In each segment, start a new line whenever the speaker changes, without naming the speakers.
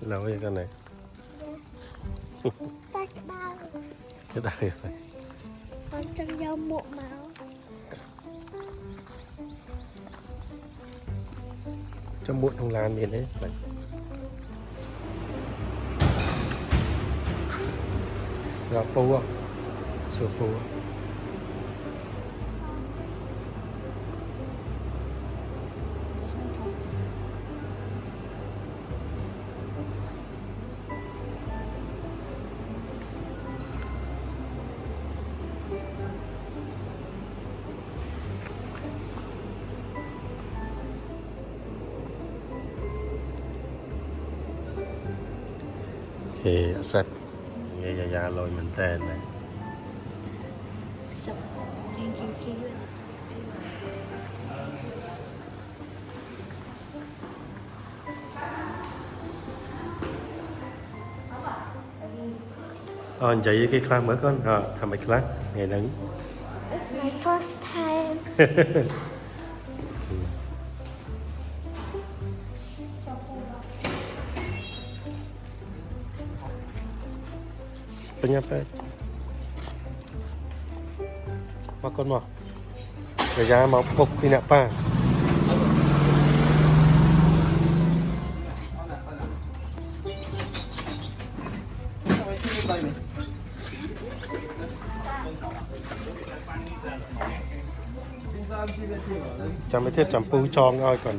Lâu vậy con này.
Tách bao.
Cái tay rồi.
Con trăng dâu muộn máu.
Trong muộn không lan miền đấy. Rồi pu à? Sữa pu à? Thì sạch nghe già lôi mình tên này.
So, thank you. See you.
Vậy cái class mới con thằng mày class ngày nắng.
It's my first time.
Penyapa. Makan mah. Gaya mau pok tidak apa. Chẳng mấy thiết chẳng pu cho ngồi còn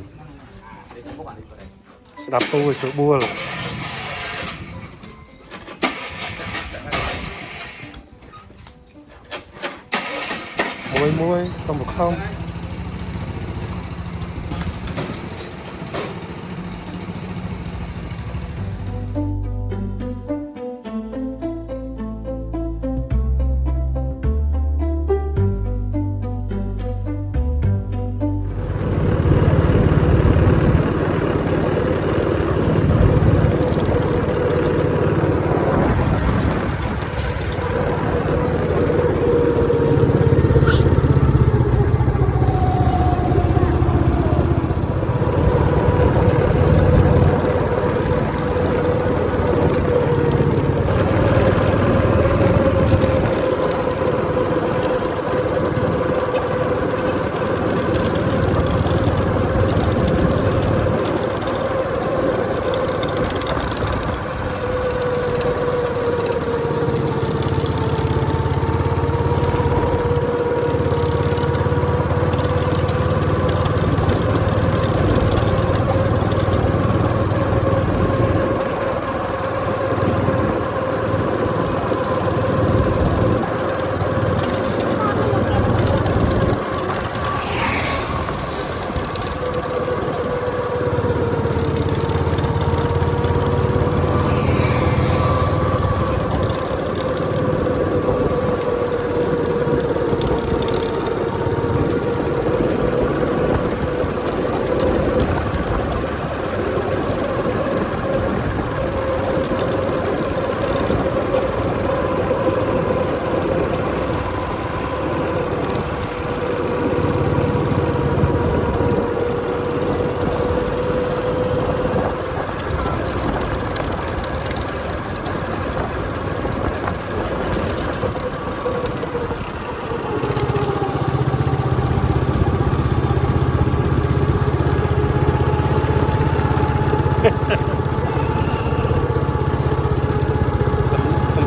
đập pu với sữa bua rồi. Muối không được không?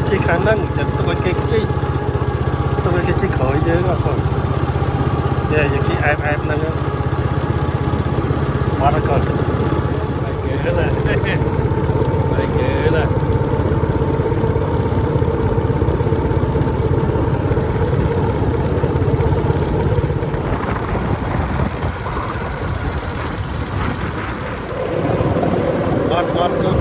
Chỉ khả năng tôi cái chiếc khởi chứ không. Giờ chỉ em năng quá nó còn. Bài kế là bài kế là ngon.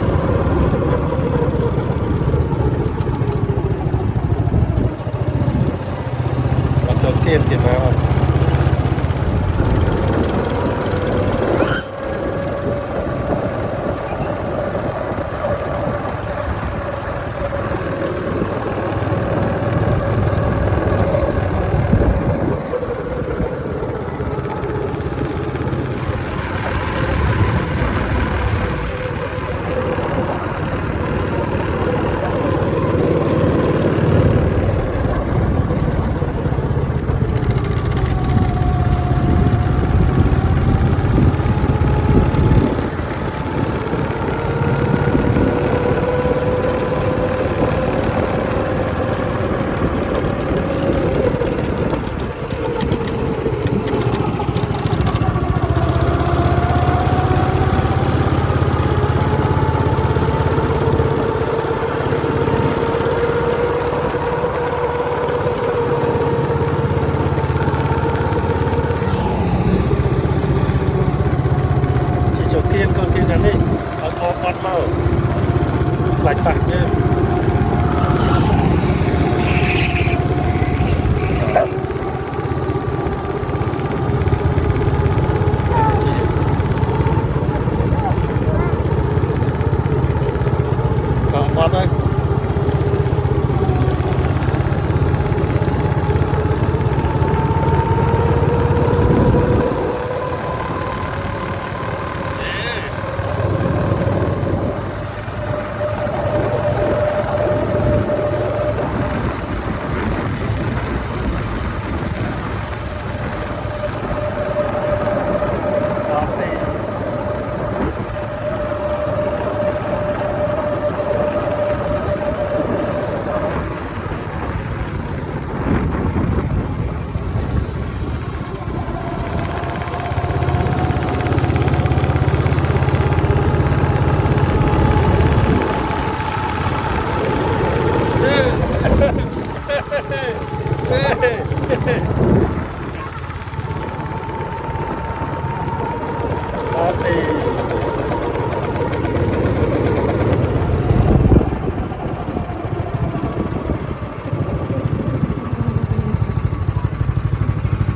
Tiền vào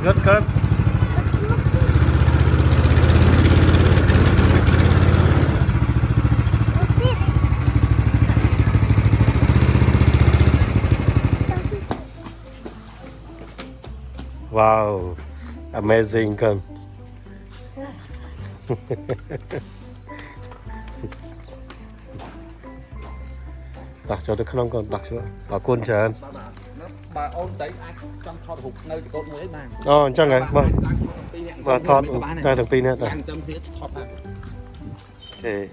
good good wow amazing con đặt cho tôi không còn đặt nữa bảo côn chờ anh
bà ôn tới ai trong thọt hụt nơi thì côn mới bàn
chắc rồi vâng và thọt tay thằng pin nữa tay
tâm phía thọt
ok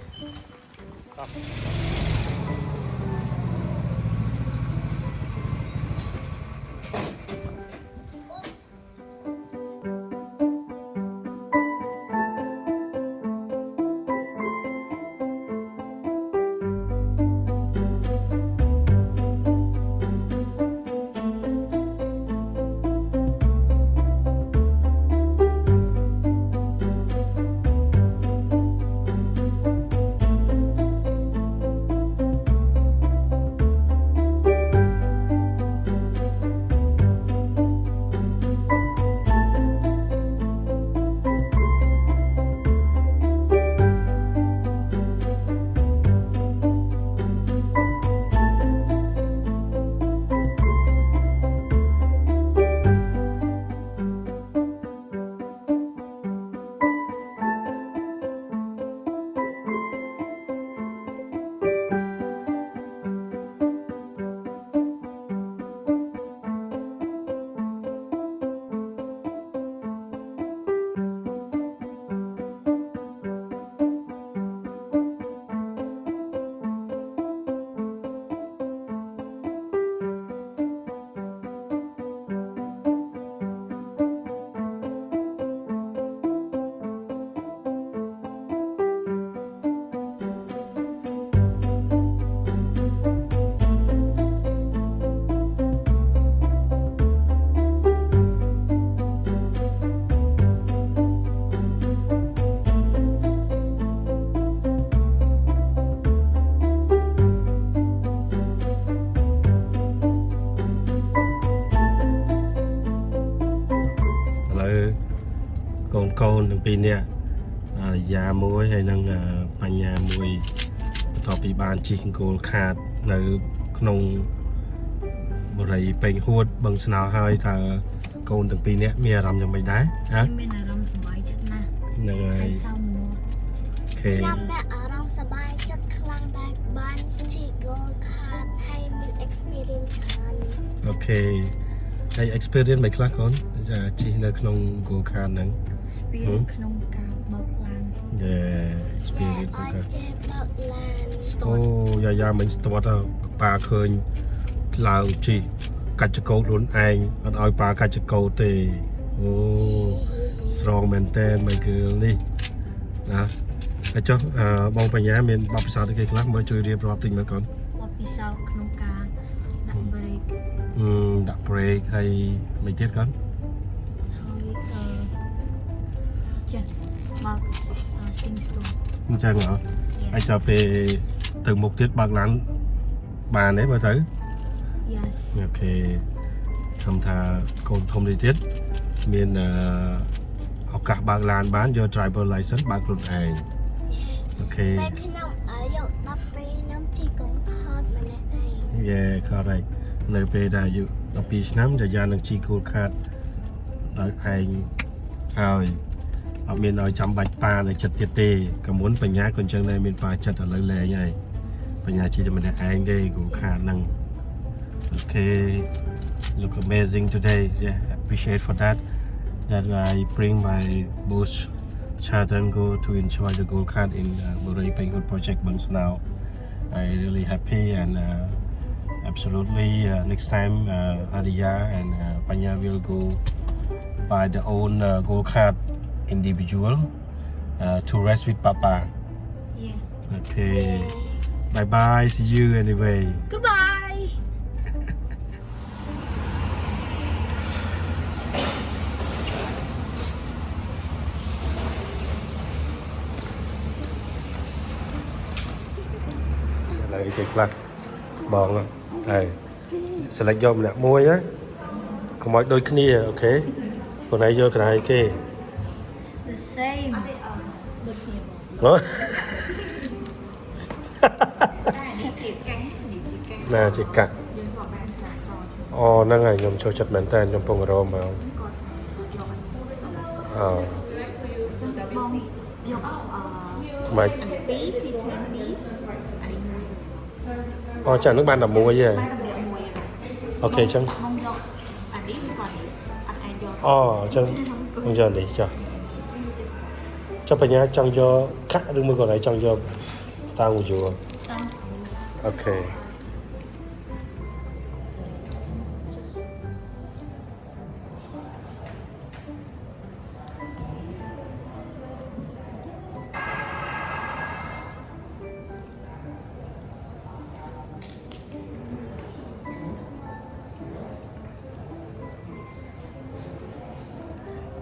កូនទាំងពីរនាក់យ៉ាមួយហើយនឹងបញ្ញាមួយបន្ទាប់ពីបានជិះអង្គលខាតនៅក្នុងបរិយាពេញហួតបឹងស្នោហើយតើកូនទាំងពីរនាក់មានអារម្មណ៍យ៉ាងម៉េចដែរហ៎
មានអារម្មណ៍សប្បាយចិត្តណាស់
ហ្នឹងហើយ
ខ្ញុំមានអារម្មណ៍សប្បាយចិត្តខ្លាំងដែរបានជិះ go kart ហើយមាន experience ច្រើន
អូខេហើយ experience មិនខ្លះកូនចាជិះនៅក្នុង go kart ហ្នឹង
experience ក្នុងការបើកឡាន
experience
ក្នុងការបើកឡាន
អូយ៉ាមិនស្ទាត់ប៉ាឃើញឡើងជិះកាច់ចកោតខ្លួនឯងអត់ឲ្យប៉ាកាច់ចកោតទេអូស្រងមែនតើមិនគឺនេះណាហើយចុះបងបញ្ញាមានបទពិសោធន៍អីគេខ្លះមើលជួយរៀបរាប់តិចមើលកូន
បទពិសោធន៍ក្នុងការដាក់ brake
ដាក់ brake ហើយមិនទៀតកូន
ចេះបើក steering wheel
អញ្ចឹងហ៎ហើយចូលពេលទៅមុខទៀតបើកឡានបានទេមើលទៅ
Yes
អូខេខ្ញុំថាកូនធំនេះទៀតមានឱកាសបើកឡានបានយក driver license បើកខ្លួនឯងអូខេ
ពេលខ្ញុំអាយុ12ឆ្នាំជិះ go kart ម្នាក់ឯង
Yeah correct នៅពេលដែលអាយុ12ឆ្នាំតែយ៉ាងនឹងជិះ go kart ដោយឯងហើយអត់មានឲ្យចាំបាច់ប៉ានៅចិត្តទៀតទេក៏មុនបញ្ញាក៏អញ្ចឹងដែរមានប៉ាចិត្តឥឡូវលែងហើយបញ្ញាជិះតែម្នាក់ឯងទេ go kart ហ្នឹងOkay, look amazing today. Yeah, appreciate for that. That I bring my boss children go to enjoy the go kart in Borei Penghut project Bang Snao. I really happy and absolutely next time Arya and Panya will go by their own go kart individual to rest with Papa.
Yeah.
Okay. Bye bye. See you anyway.
Goodbye.
Lại cái là bọn này select vô một mũi á không mọi đôi kia ok con này vô cái này kia
The same.
nó
នេះជាកាំងនេះជាកាំង
nè chị cả
យើងក៏បានស្រាក់កជា
អូហ្នឹងហើយខ្ញុំចូលចិត្តមែនតើខ្ញុំពងរោមមក
គាត់យកអី
អឺ
ចឹងបងយក
មិន
2 kitchen beef អានេះមួយ
អូចានឹងបាន11ហ៎
បានមួយ
អូខេចឹង
បងយកអានេះវាគាត់អត់អាចយក
អូចឹងខ្ញុំយកនេះចុះ
ចឹងវាជាស្អាត
ចុះបញ្ញាចង់យកកាក់ឬមួយក៏ណៃចង់យកតាំងយួរ
តាម
អូខេ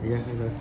យ៉ាហើយដល់